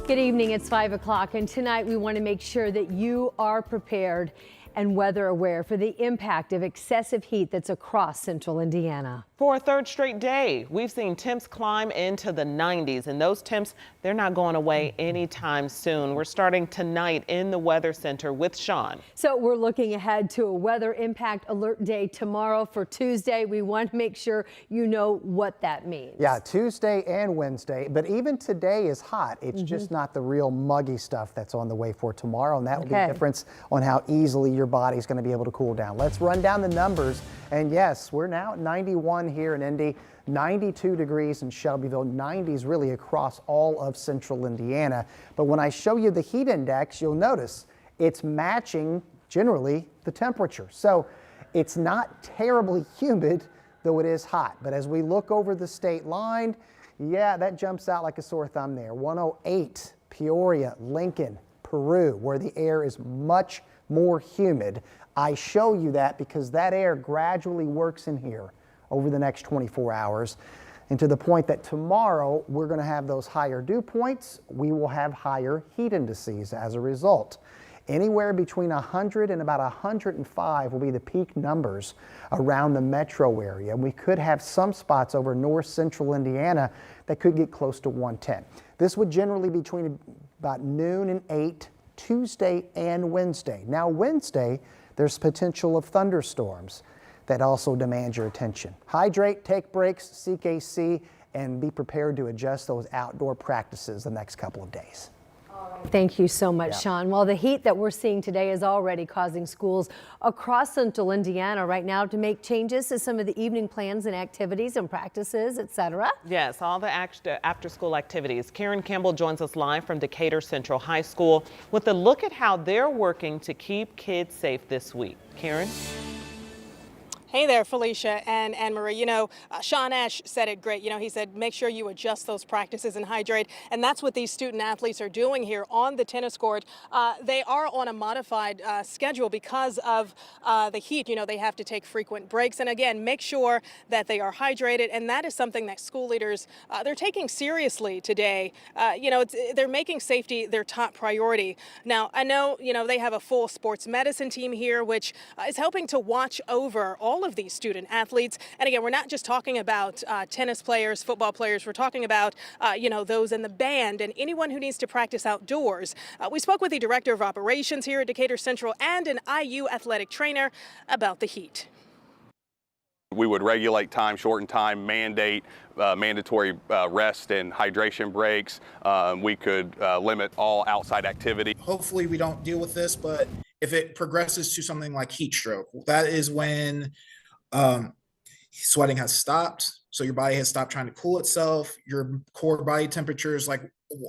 Good evening, it's 5 o'clock, and tonight we want to make sure that you are prepared and weather aware for the impact of excessive heat that's across central Indiana. For a third straight day, we've seen temps climb into the 90s, and those temps, they're not going away anytime soon. We're starting tonight in the Weather Center with Sean. So we're looking ahead to a weather impact alert day tomorrow for Tuesday. We want to make sure you know what that means. Yeah, Tuesday and Wednesday, but even today is hot. It's just not the real muggy stuff that's on the way for tomorrow, and that will be a difference on how easily your body's going to be able to cool down. Let's run down the numbers, and yes, we're now at 91 here in Indy, 92 degrees in Shelbyville, 90s really across all of central Indiana. But when I show you the heat index, you'll notice it's matching generally the temperature. So it's not terribly humid, though it is hot. But as we look over the state line, yeah, that jumps out like a sore thumb there. 108, Peoria, Lincoln, Peru, where the air is much more humid. I show you that because that air gradually works in here over the next 24 hours, and to the point that tomorrow we're going to have those higher dew points. We will have higher heat indices as a result. Anywhere between 100 and about 105 will be the peak numbers around the metro area. We could have some spots over north central Indiana that could get close to 110. This would generally be between about noon and 8 Tuesday and Wednesday. Now Wednesday, there's potential of thunderstorms that also demand your attention. Hydrate, take breaks, seek AC, and be prepared to adjust those outdoor practices the next couple of days. Thank you so much, Sean. Well, the heat that we're seeing today is already causing schools across central Indiana right now to make changes to some of the evening plans and activities and practices, etc. Yes, all the after-school activities. Karen Campbell joins us live from Decatur Central High School with a look at how they're working to keep kids safe this week. Karen? Hey there, Felicia and Anne-Marie. You know, Sean Ash said it great. You know, he said, make sure you adjust those practices and hydrate. And that's what these student athletes are doing here on the tennis court. They are on a modified schedule because of the heat. You know, they have to take frequent breaks. And again, make sure that they are hydrated. And that is something that school leaders, they're taking seriously today. You know, they're making safety their top priority. Now, I know, you know, they have a full sports medicine team here, which is helping to watch over all of these student athletes. And again, we're not just talking about tennis players, football players. We're talking about, you know, those in the band and anyone who needs to practice outdoors. We spoke with the director of operations here at Decatur Central and an IU athletic trainer about the heat. We would regulate time, shorten time, mandate mandatory rest and hydration breaks. We could limit all outside activity. Hopefully we don't deal with this, but if it progresses to something like heat stroke, that is when sweating has stopped. So your body has stopped trying to cool itself. Your core body temperature is like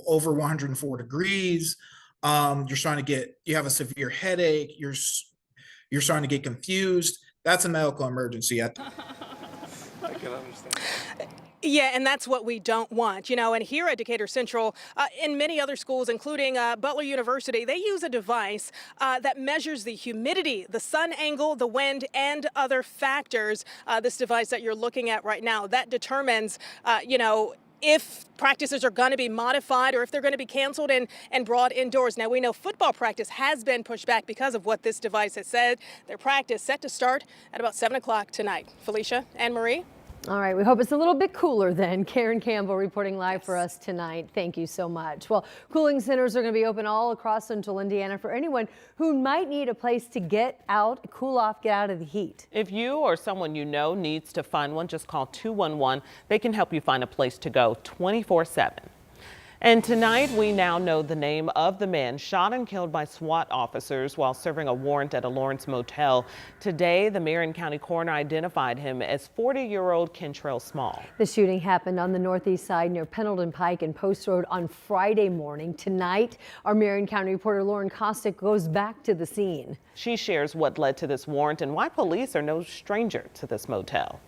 over 104 degrees. You're starting to you have a severe headache. You're starting to get confused. That's a medical emergency. I can understand. Yeah, and that's what we don't want, you know, and here at Decatur Central, in many other schools, including Butler University, they use a device that measures the humidity, the sun angle, the wind, and other factors. This device that you're looking at right now, that determines, you know, if practices are going to be modified or if they're going to be canceled and brought indoors. Now, we know football practice has been pushed back because of what this device has said. Their practice set to start at about 7 o'clock tonight. Felicia, Anne-Marie? All right, we hope it's a little bit cooler then. Karen Campbell reporting live for us tonight. Thank you so much. Well, cooling centers are going to be open all across central Indiana for anyone who might need a place to get out, cool off, get out of the heat. If you or someone you know needs to find one, just call 211. They can help you find a place to go 24/7. And tonight, we now know the name of the man shot and killed by SWAT officers while serving a warrant at a Lawrence motel. Today, the Marion County coroner identified him as 40-year-old Kentrell Small. The shooting happened on the northeast side near Pendleton Pike and Post Road on Friday morning. Tonight, our Marion County reporter Lauren Kostick goes back to the scene. She shares what led to this warrant and why police are no stranger to this motel.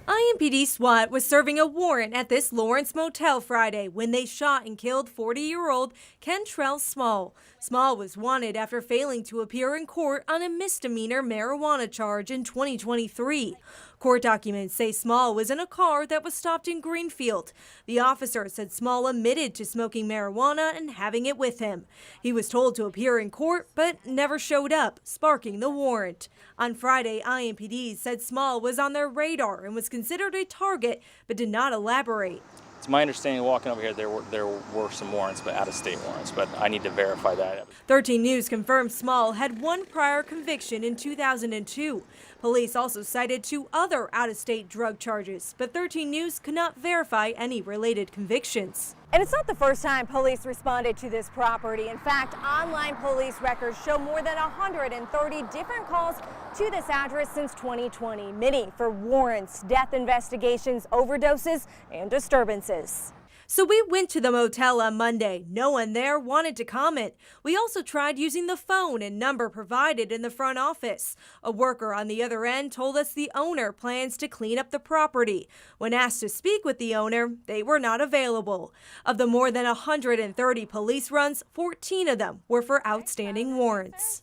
IMPD SWAT was serving a warrant at this Lawrence motel Friday when they shot and killed 40-year-old Kentrell Small. Small was wanted after failing to appear in court on a misdemeanor marijuana charge in 2023. Court documents say Small was in a car that was stopped in Greenfield. The officer said Small admitted to smoking marijuana and having it with him. He was told to appear in court, but never showed up, sparking the warrant. On Friday, IMPD said Small was on their radar and was considered a target, but did not elaborate. It's my understanding walking over here there were some warrants, but out-of-state warrants, but I need to verify that. 13 News confirmed Small had one prior conviction in 2002. Police also cited 2 other out-of-state drug charges, but 13 News could not verify any related convictions. And it's not the first time police responded to this property. In fact, online police records show more than 130 different calls to this address since 2020, many for warrants, death investigations, overdoses, and disturbances. So we went to the motel on Monday. No one there wanted to comment. We also tried using the phone and number provided in the front office. A worker on the other end told us the owner plans to clean up the property. When asked to speak with the owner, they were not available. Of the more than 130 police runs, 14 of them were for outstanding warrants.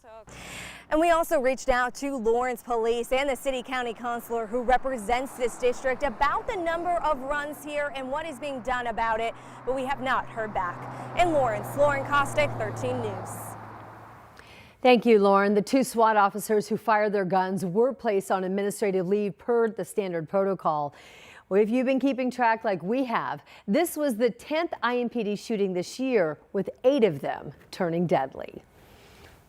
And we also reached out to Lawrence Police and the city county consular who represents this district about the number of runs here and what is being done about it, but we have not heard back. In Lawrence, Lauren Kostick, 13 News. Thank you, Lauren. The 2 SWAT officers who fired their guns were placed on administrative leave per the standard protocol. Well, if you've been keeping track like we have, this was the 10th IMPD shooting this year, with 8 of them turning deadly.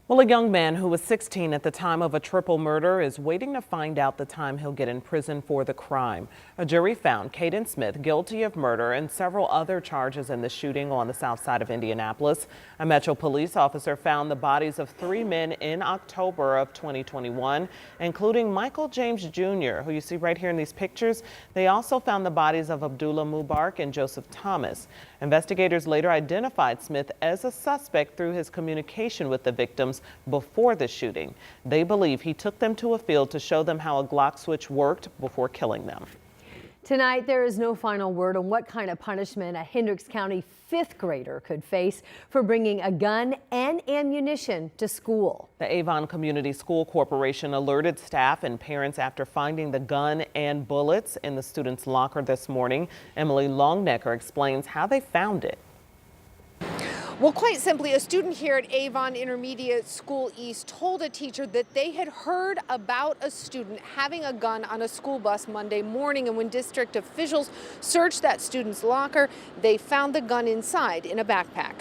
Well, a young man who was 16 at the time of a triple murder is waiting to find out the time he'll get in prison for the crime. A jury found Caden Smith guilty of murder and several other charges in the shooting on the south side of Indianapolis. A Metro police officer found the bodies of 3 men in October of 2021, including Michael James Jr., who you see right here in these pictures. They also found the bodies of Abdullah Mubarak and Joseph Thomas. Investigators later identified Smith as a suspect through his communication with the victims before the shooting. They believe he took them to a field to show them how a Glock switch worked before killing them. Tonight, there is no final word on what kind of punishment a Hendricks County 5th grader could face for bringing a gun and ammunition to school. The Avon Community School Corporation alerted staff and parents after finding the gun and bullets in the student's locker this morning. Emily Longnecker explains how they found it. Well, quite simply, a student here at Avon Intermediate School East told a teacher that they had heard about a student having a gun on a school bus Monday morning, and when district officials searched that student's locker, they found the gun inside in a backpack.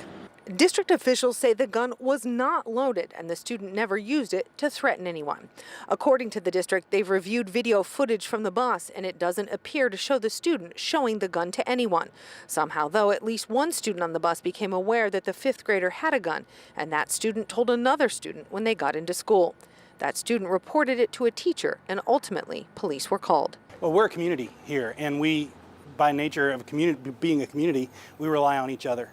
District officials say the gun was not loaded and the student never used it to threaten anyone. According to the district, they've reviewed video footage from the bus and it doesn't appear to show the student showing the gun to anyone. Somehow, though, at least one student on the bus became aware that the 5th grader had a gun, and that student told another student when they got into school. That student reported it to a teacher, and ultimately police were called. Well, we're a community here, and we, by nature of being a community, we rely on each other.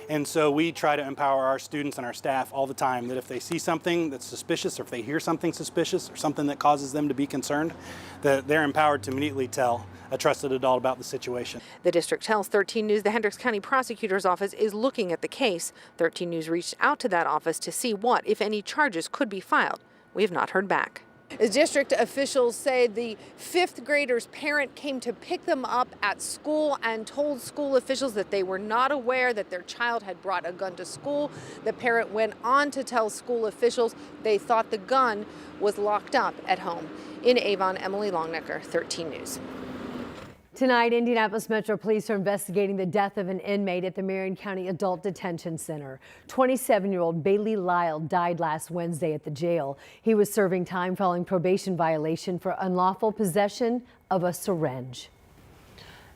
And so we try to empower our students and our staff all the time that if they see something that's suspicious, or if they hear something suspicious or something that causes them to be concerned, that they're empowered to immediately tell a trusted adult about the situation. The district tells 13 News the Hendricks County Prosecutor's Office is looking at the case. 13 News reached out to that office to see what, if any, charges could be filed. We have not heard back. As district officials say, the 5th grader's parent came to pick them up at school and told school officials that they were not aware that their child had brought a gun to school. The parent went on to tell school officials they thought the gun was locked up at home. In Avon, Emily Longnecker, 13 News. Tonight, Indianapolis Metro Police are investigating the death of an inmate at the Marion County Adult Detention Center. 27-year-old Bailey Lyle died last Wednesday at the jail. He was serving time following probation violation for unlawful possession of a syringe.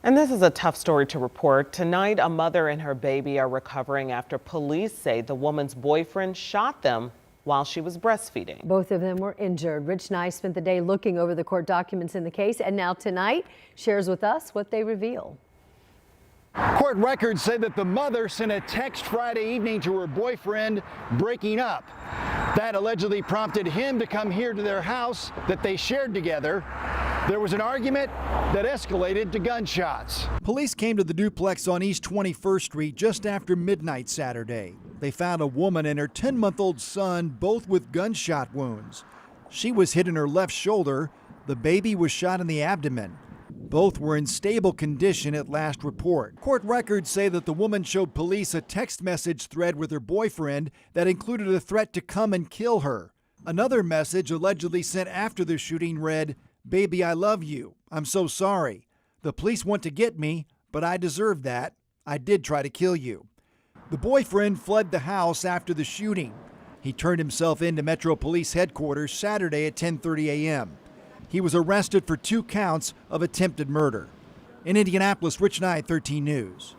And this is a tough story to report. Tonight, a mother and her baby are recovering after police say the woman's boyfriend shot them while she was breastfeeding. Both of them were injured. Rich Nye spent the day looking over the court documents in the case, and now tonight shares with us what they reveal. Court records say that the mother sent a text Friday evening to her boyfriend breaking up. That allegedly prompted him to come here to their house that they shared together. There was an argument that escalated to gunshots. Police came to the duplex on East 21st Street just after midnight Saturday. They found a woman and her 10-month-old son both with gunshot wounds. She was hit in her left shoulder. The baby was shot in the abdomen. Both were in stable condition at last report. Court records say that the woman showed police a text message thread with her boyfriend that included a threat to come and kill her. Another message allegedly sent after the shooting read, "Baby, I love you. I'm so sorry. The police want to get me, but I deserve that. I did try to kill you." The boyfriend fled the house after the shooting. He turned himself into Metro Police Headquarters Saturday at 10:30 a.m. He was arrested for 2 counts of attempted murder. In Indianapolis, Rich Knight, 13 News.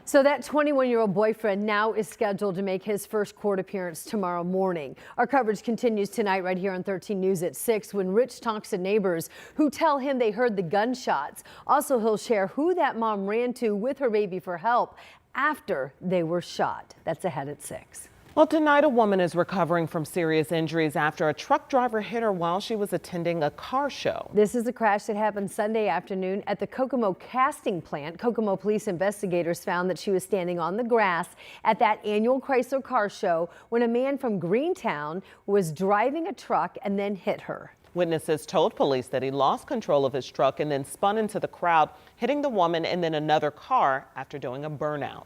So that 21-year-old boyfriend now is scheduled to make his first court appearance tomorrow morning. Our coverage continues tonight right here on 13 News at 6 when Rich talks to neighbors who tell him they heard the gunshots. Also, he'll share who that mom ran to with her baby for help after they were shot. That's ahead at 6. Well, tonight a woman is recovering from serious injuries after a truck driver hit her while she was attending a car show. This is a crash that happened Sunday afternoon at the Kokomo casting plant. Kokomo police investigators found that she was standing on the grass at that annual Chrysler car show when a man from Greentown was driving a truck and then hit her. Witnesses told police that he lost control of his truck and then spun into the crowd, hitting the woman and then another car after doing a burnout.